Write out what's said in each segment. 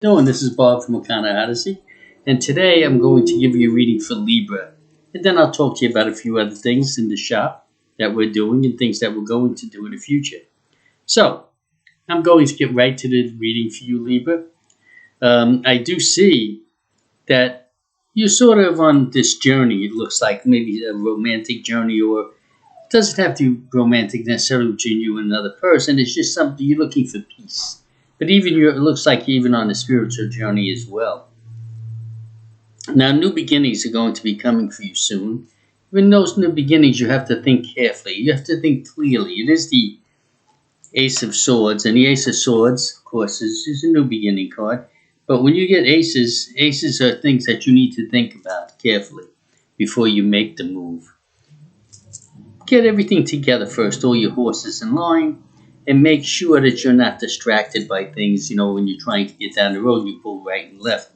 doing? This is Bob from Akana Odyssey, and today I'm going to give you a reading for Libra, and then I'll talk to you about a few other things in the shop that we're doing and things that we're going to do in the future. So, I'm going to get right to the reading for you, Libra. I do see that you're sort of on this journey. It looks like maybe a romantic journey, or it doesn't have to be romantic necessarily between you and another person. It's just something you're looking for peace. But it looks like you're even on a spiritual journey as well. Now, new beginnings are going to be coming for you soon. In those new beginnings, you have to think carefully. You have to think clearly. It is the Ace of Swords, and the Ace of Swords, of course, is a new beginning card. But when you get aces are things that you need to think about carefully before you make the move. Get everything together first, all your horses in line, and make sure that you're not distracted by things. When you're trying to get down the road, you pull right and left.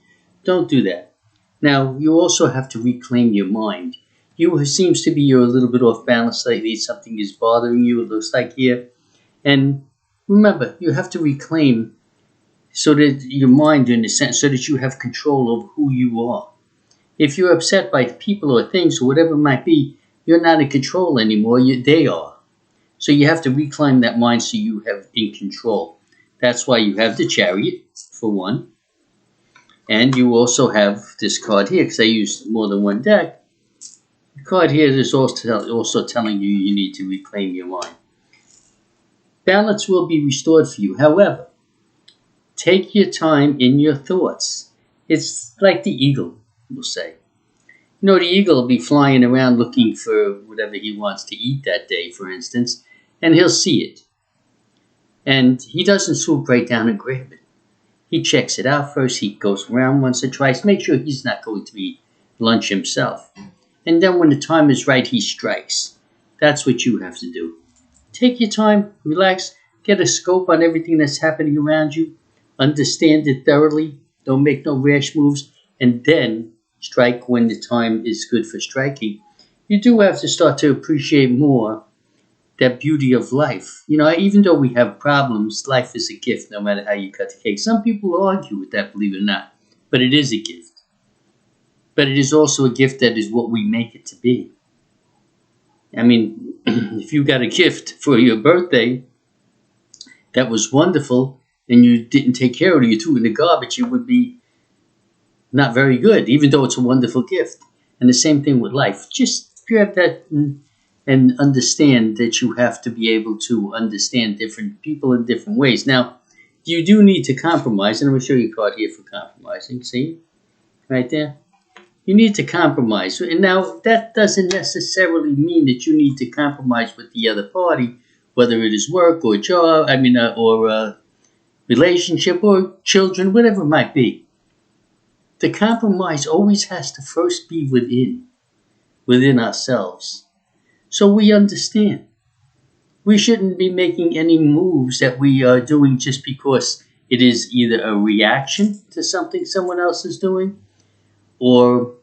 Don't do that. Now, you also have to reclaim your mind. You're a little bit off balance lately. Something is bothering you, it looks like here. And remember, you have to reclaim so that your mind, in a sense, so that you have control over who you are. If you're upset by people or things or whatever it might be, you're not in control anymore. They are. So you have to reclaim that mind so you have in control. That's why you have the Chariot, for one. And you also have this card here, because I used more than one deck. The card here is also telling you need to reclaim your mind. Balance will be restored for you. However, take your time in your thoughts. It's like the eagle, we'll say. The eagle will be flying around looking for whatever he wants to eat that day, for instance, and he'll see it. And he doesn't swoop right down and grab it. He checks it out first. He goes around once or twice, make sure he's not going to eat lunch himself. And then when the time is right, he strikes. That's what you have to do. Take your time, relax, get a scope on everything that's happening around you, understand it thoroughly, don't make no rash moves, and then strike when the time is good for striking. You do have to start to appreciate more that beauty of life. Even though we have problems, life is a gift no matter how you cut the cake. Some people argue with that, believe it or not, but it is a gift. But it is also a gift that is what we make it to be. If you got a gift for your birthday that was wonderful and you didn't take care of it, you threw it in the garbage, it would be not very good, even though it's a wonderful gift. And the same thing with life. Just grab that and understand that you have to be able to understand different people in different ways. Now, you do need to compromise, and I'm going to show you a card here for compromising. See? Right there? You need to compromise. And now, that doesn't necessarily mean that you need to compromise with the other party, whether it is work or job, or a relationship or children, whatever it might be. The compromise always has to first be within ourselves. So we understand. We shouldn't be making any moves that we are doing just because it is either a reaction to something someone else is doing or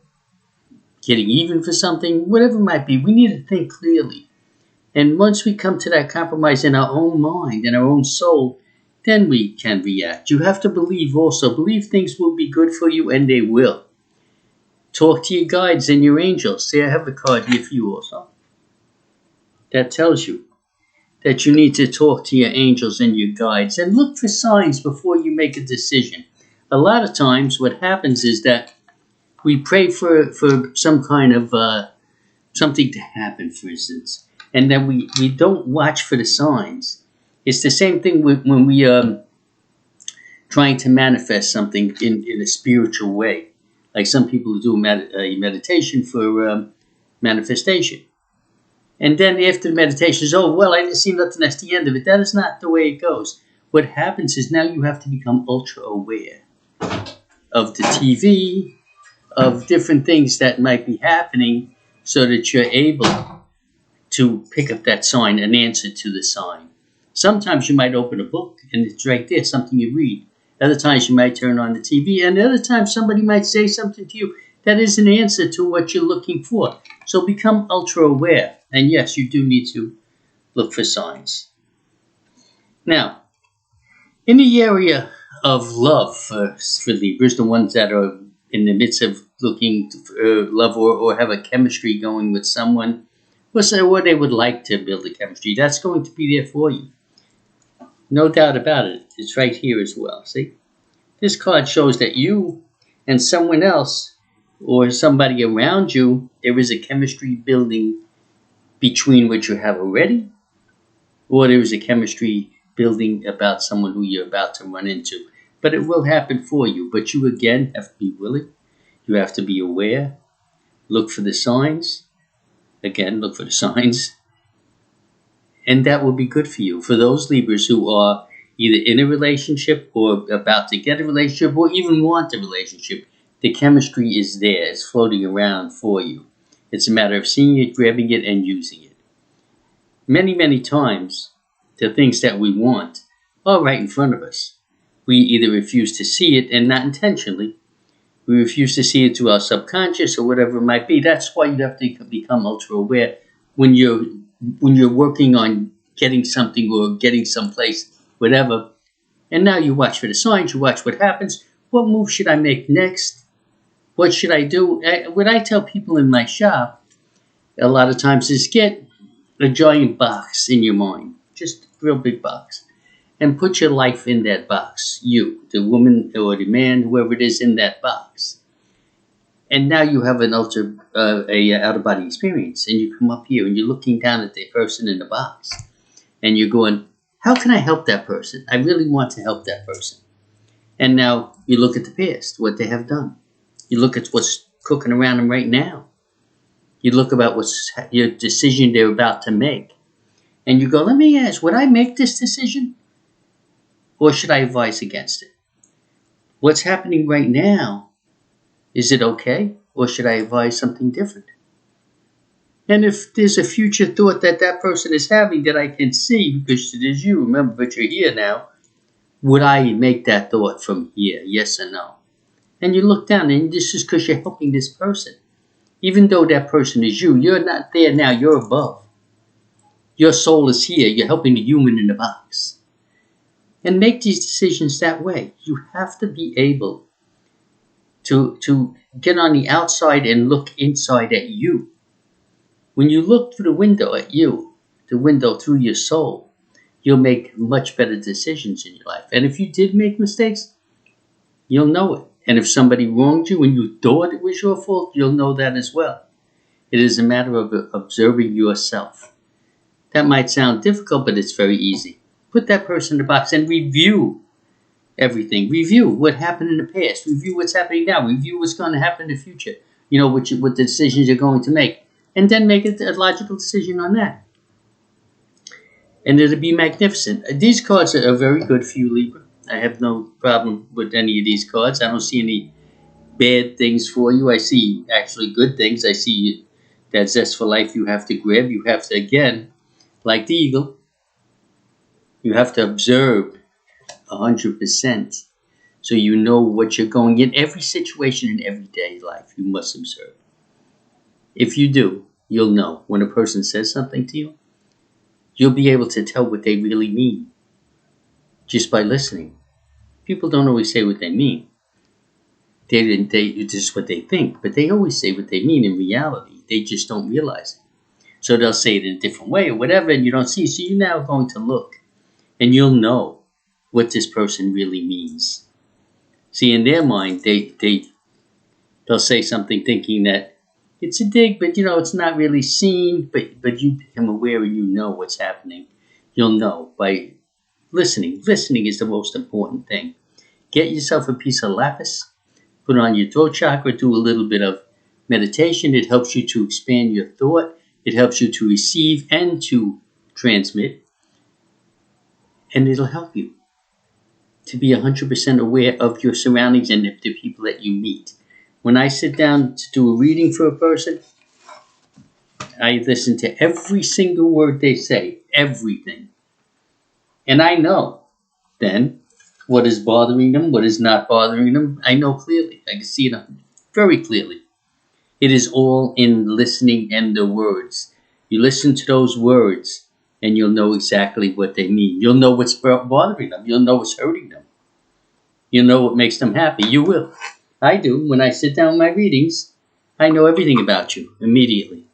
getting even for something, whatever it might be. We need to think clearly. And once we come to that compromise in our own mind and our own soul, then we can react. You have to believe also. Believe things will be good for you, and they will. Talk to your guides and your angels. See, I have a card here for you also. That tells you that you need to talk to your angels and your guides and look for signs before you make a decision. A lot of times what happens is that we pray for some kind of something to happen, for instance, and then we don't watch for the signs. It's the same thing when we trying to manifest something in a spiritual way. Like some people do meditation for manifestation. And then after the meditation is over, well, I didn't see nothing, that's the end of it. That is not the way it goes. What happens is now you have to become ultra aware of the TV, of different things that might be happening so that you're able to pick up that sign, an answer to the sign. Sometimes you might open a book and it's right there, something you read. Other times you might turn on the TV, and other times somebody might say something to you that is an answer to what you're looking for. So become ultra aware. And yes, you do need to look for signs. Now, in the area of love for Libras, the ones that are in the midst of looking for love or have a chemistry going with someone, or they would like to build a chemistry. That's going to be there for you. No doubt about it. It's right here as well. See? This card shows that you and someone else or somebody around you, there is a chemistry building between what you have already, or there is a chemistry building about someone who you're about to run into. But it will happen for you. But you, again, have to be willing. You have to be aware. Look for the signs. Again, look for the signs. And that will be good for you. For those Libras who are either in a relationship or about to get a relationship or even want a relationship, the chemistry is there. It's floating around for you. It's a matter of seeing it, grabbing it, and using it. Many, many times, the things that we want are right in front of us. We either refuse to see it, and not intentionally. We refuse to see it through our subconscious or whatever it might be. That's why you have to become ultra aware when you're working on getting something or getting someplace, whatever. And now you watch for the signs. You watch what happens. What move should I make next? What should I do? What I tell people in my shop a lot of times is get a giant box in your mind, just a real big box, and put your life in that box. You, the woman or the man, whoever it is in that box. And now you have an out-of-body experience, and you come up here and you're looking down at the person in the box, and you're going, how can I help that person? I really want to help that person. And now you look at the past, what they have done. You look at what's cooking around them right now. You look about what's your decision they're about to make. And you go, let me ask, would I make this decision? Or should I advise against it? What's happening right now, is it okay? Or should I advise something different? And if there's a future thought that that person is having that I can see, because it is you, remember, but you're here now, would I make that thought from here, yes or no? And you look down, and this is because you're helping this person. Even though that person is you, you're not there now, you're above. Your soul is here, you're helping the human in the box. And make these decisions that way. You have to be able to get on the outside and look inside at you. When you look through the window at you, the window through your soul, you'll make much better decisions in your life. And if you did make mistakes, you'll know it. And if somebody wronged you and you thought it was your fault, you'll know that as well. It is a matter of observing yourself. That might sound difficult, but it's very easy. Put that person in the box and review everything. Review what happened in the past. Review what's happening now. Review what's going to happen in the future. You know, what the decisions you're going to make. And then make a logical decision on that. And it'll be magnificent. These cards are very good for you, Libra. I have no problem with any of these cards. I don't see any bad things for you. I see actually good things. I see that zest for life you have to grab. You have to, again, like the eagle, you have to observe 100%. So you know what you're going in. Every situation in everyday life, you must observe. If you do, you'll know when a person says something to you, you'll be able to tell what they really mean just by listening. People don't always say what they mean. It's just what they think, but they always say what they mean in reality. They just don't realize it. So they'll say it in a different way or whatever, and you don't see it. So you're now going to look, and you'll know what this person really means. See, in their mind, they'll say something thinking that it's a dig, but it's not really seen. But you become aware and you know what's happening. You'll know by listening. Listening is the most important thing. Get yourself a piece of lapis, put it on your throat chakra, do a little bit of meditation. It helps you to expand your thought. It helps you to receive and to transmit. And it'll help you to be 100% aware of your surroundings and the people that you meet. When I sit down to do a reading for a person, I listen to every single word they say, everything. And I know then what is bothering them, what is not bothering them. I know clearly. I can see it very clearly. It is all in listening and the words. You listen to those words and you'll know exactly what they mean. You'll know what's bothering them. You'll know what's hurting them. You'll know what makes them happy. You will. I do. When I sit down my readings, I know everything about you immediately.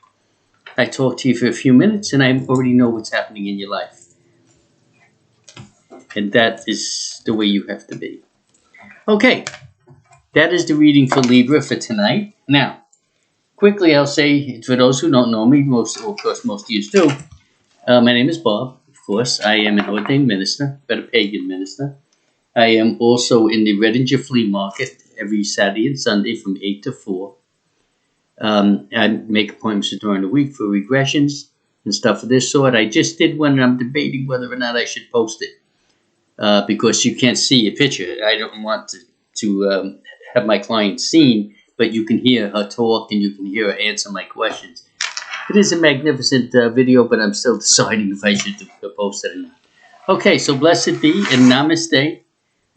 I talk to you for a few minutes and I already know what's happening in your life. And that is the way you have to be. Okay, that is the reading for Libra for tonight. Now, quickly I'll say, for those who don't know me, of course most of you do, my name is Bob. Of course, I am an ordained minister, but a pagan minister. I am also in the Redinger Flea Market every Saturday and Sunday from 8 to 4. I make appointments during the week for regressions and stuff of this sort. I just did one and I'm debating whether or not I should post it because you can't see a picture. I don't want to have my client seen, but you can hear her talk and you can hear her answer my questions. It is a magnificent video, but I'm still deciding if I should post it or not. Okay, so blessed be and namaste.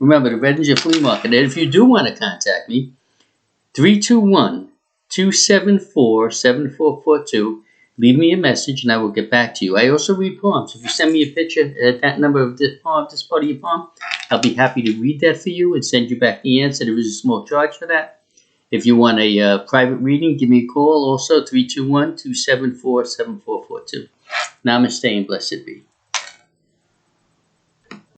Remember, the Redinger Flea Market. And if you do want to contact me, 321-274-7442. Leave me a message and I will get back to you. I also read palms. If you send me a picture at that number of this palm, this part of your palm, I'll be happy to read that for you and send you back the answer. There is a small charge for that. If you want a private reading, give me a call. Also, 321-274-7442. Namaste and blessed be.